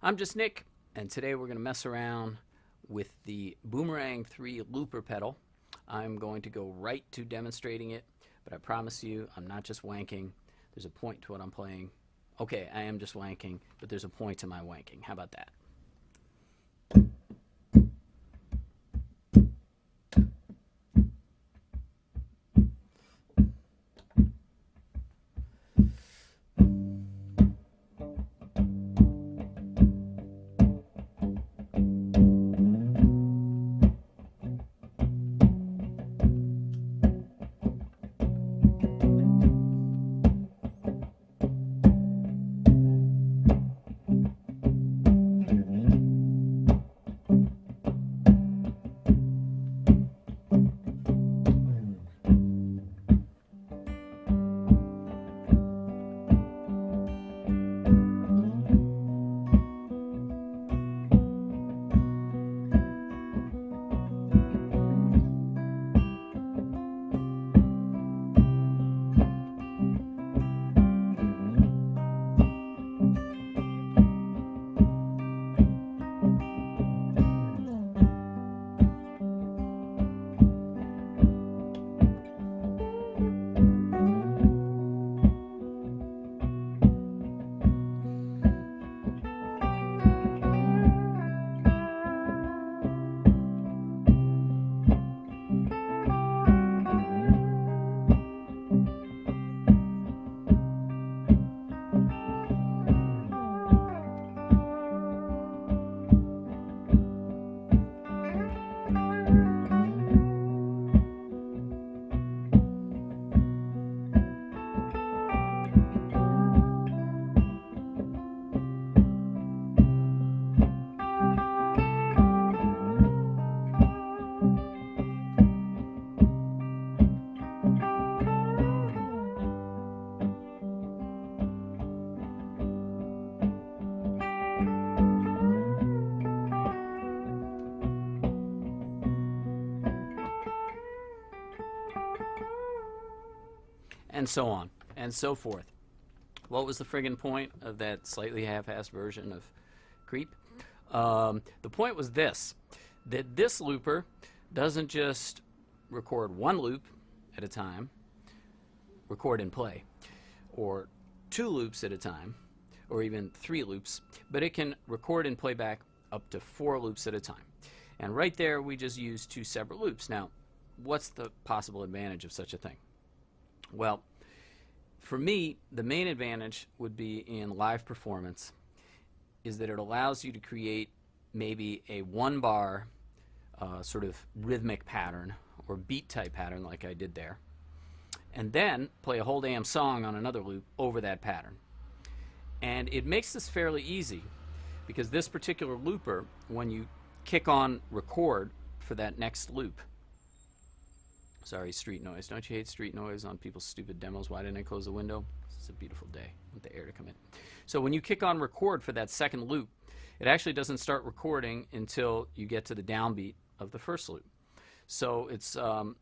I'm just Nick, and today we're going to mess around with the Boomerang 3 looper pedal. I'm going to go right to demonstrating it, but I promise you I'm not just wanking. There's a point to what I'm playing. Okay, I am just wanking, but there's a point to my wanking. How about that? And so on, and so forth. What was the friggin' point of that slightly half-assed version of Creep? The point was this, that this looper doesn't just record one loop at a time, record and play, or two loops at a time, or even three loops, but it can record and play back up to 4 loops at a time. And right there, we just use 2 separate loops. Now, what's the possible advantage of such a thing? Well, for me, the main advantage would be in live performance is that it allows you to create maybe a 1-bar sort of rhythmic pattern or beat type pattern like I did there, and then play a whole damn song on another loop over that pattern. And it makes this fairly easy because this particular looper, when you kick on record for that next loop, sorry, street noise. Don't you hate street noise on people's stupid demos? Why didn't I close the window? This is a beautiful day. I want the air to come in. So when you kick on record for that second loop, it actually doesn't start recording until you get to the downbeat of the first loop. So it's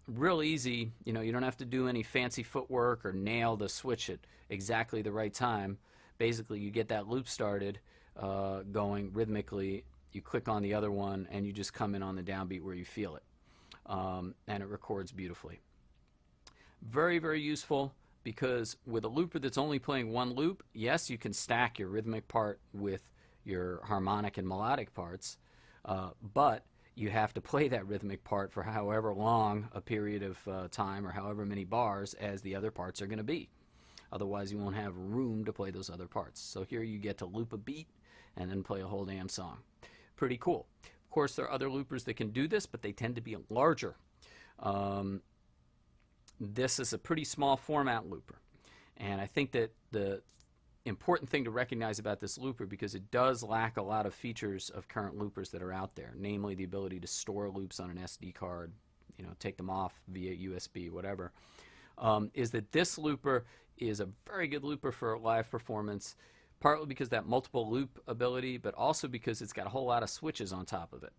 real easy. You know, you don't have to do any fancy footwork or nail the switch at exactly the right time. Basically, you get that loop started going rhythmically. You click on the other one, and you just come in on the downbeat where you feel it. And it records beautifully. Very, very useful because with a looper that's only playing one loop, yes, you can stack your rhythmic part with your harmonic and melodic parts, but you have to play that rhythmic part for however long a period of time or however many bars as the other parts are going to be. Otherwise, you won't have room to play those other parts. So here you get to loop a beat and then play a whole damn song. Pretty cool. Of course, there are other loopers that can do this, but they tend to be larger. This is a pretty small format looper. And I think that the important thing to recognize about this looper, because it does lack a lot of features of current loopers that are out there, namely the ability to store loops on an SD card, you know, take them off via USB, whatever, is that this looper is a very good looper for live performance, partly because that multiple loop ability, but also because it's got a whole lot of switches on top of it,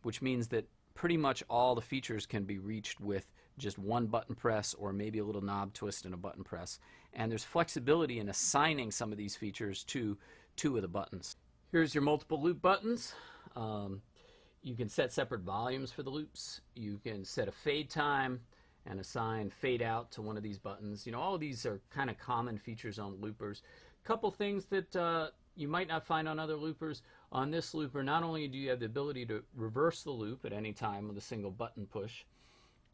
which means that pretty much all the features can be reached with just one button press or maybe a little knob twist and a button press. And there's flexibility in assigning some of these features to 2 of the buttons. Here's your multiple loop buttons. Um, you can set separate volumes for the loops. You can set a fade time and assign fade out to one of these buttons. You know, all of these are kind of common features on loopers. Couple things that you might not find on other loopers. On this looper, not only do you have the ability to reverse the loop at any time with a single button push,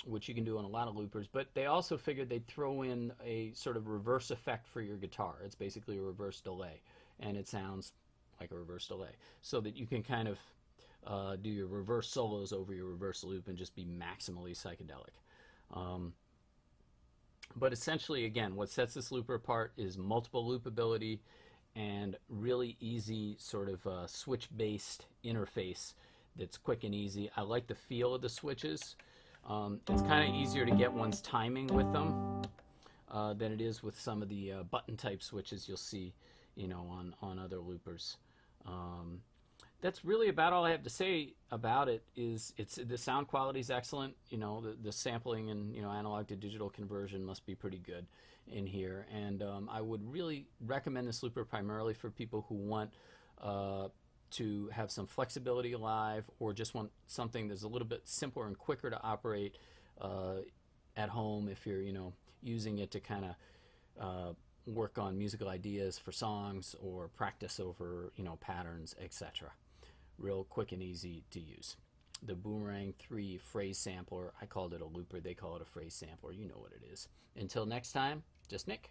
which you can do on a lot of loopers, but they also figured they'd throw in a sort of reverse effect for your guitar. It's basically a reverse delay, and it sounds like a reverse delay, so that you can kind of do your reverse solos over your reverse loop and just be maximally psychedelic. But essentially, again, what sets this looper apart is multiple loopability and really easy sort of switch-based interface that's quick and easy. I like the feel of the switches. It's kind of easier to get one's timing with them than it is with some of the button-type switches you'll see, you know, on other loopers. That's really about all I have to say about it. Is the sound quality is excellent. You know, the sampling and, you know, analog to digital conversion must be pretty good in here. And I would really recommend this looper primarily for people who want to have some flexibility live, or just want something that's a little bit simpler and quicker to operate at home if you're, you know, using it to kind of work on musical ideas for songs or practice over, you know, patterns, etc. Real quick and easy to use. The Boomerang III phrase sampler, I called it a looper, they call it a phrase sampler. You know what it is. Until next time, just Nick.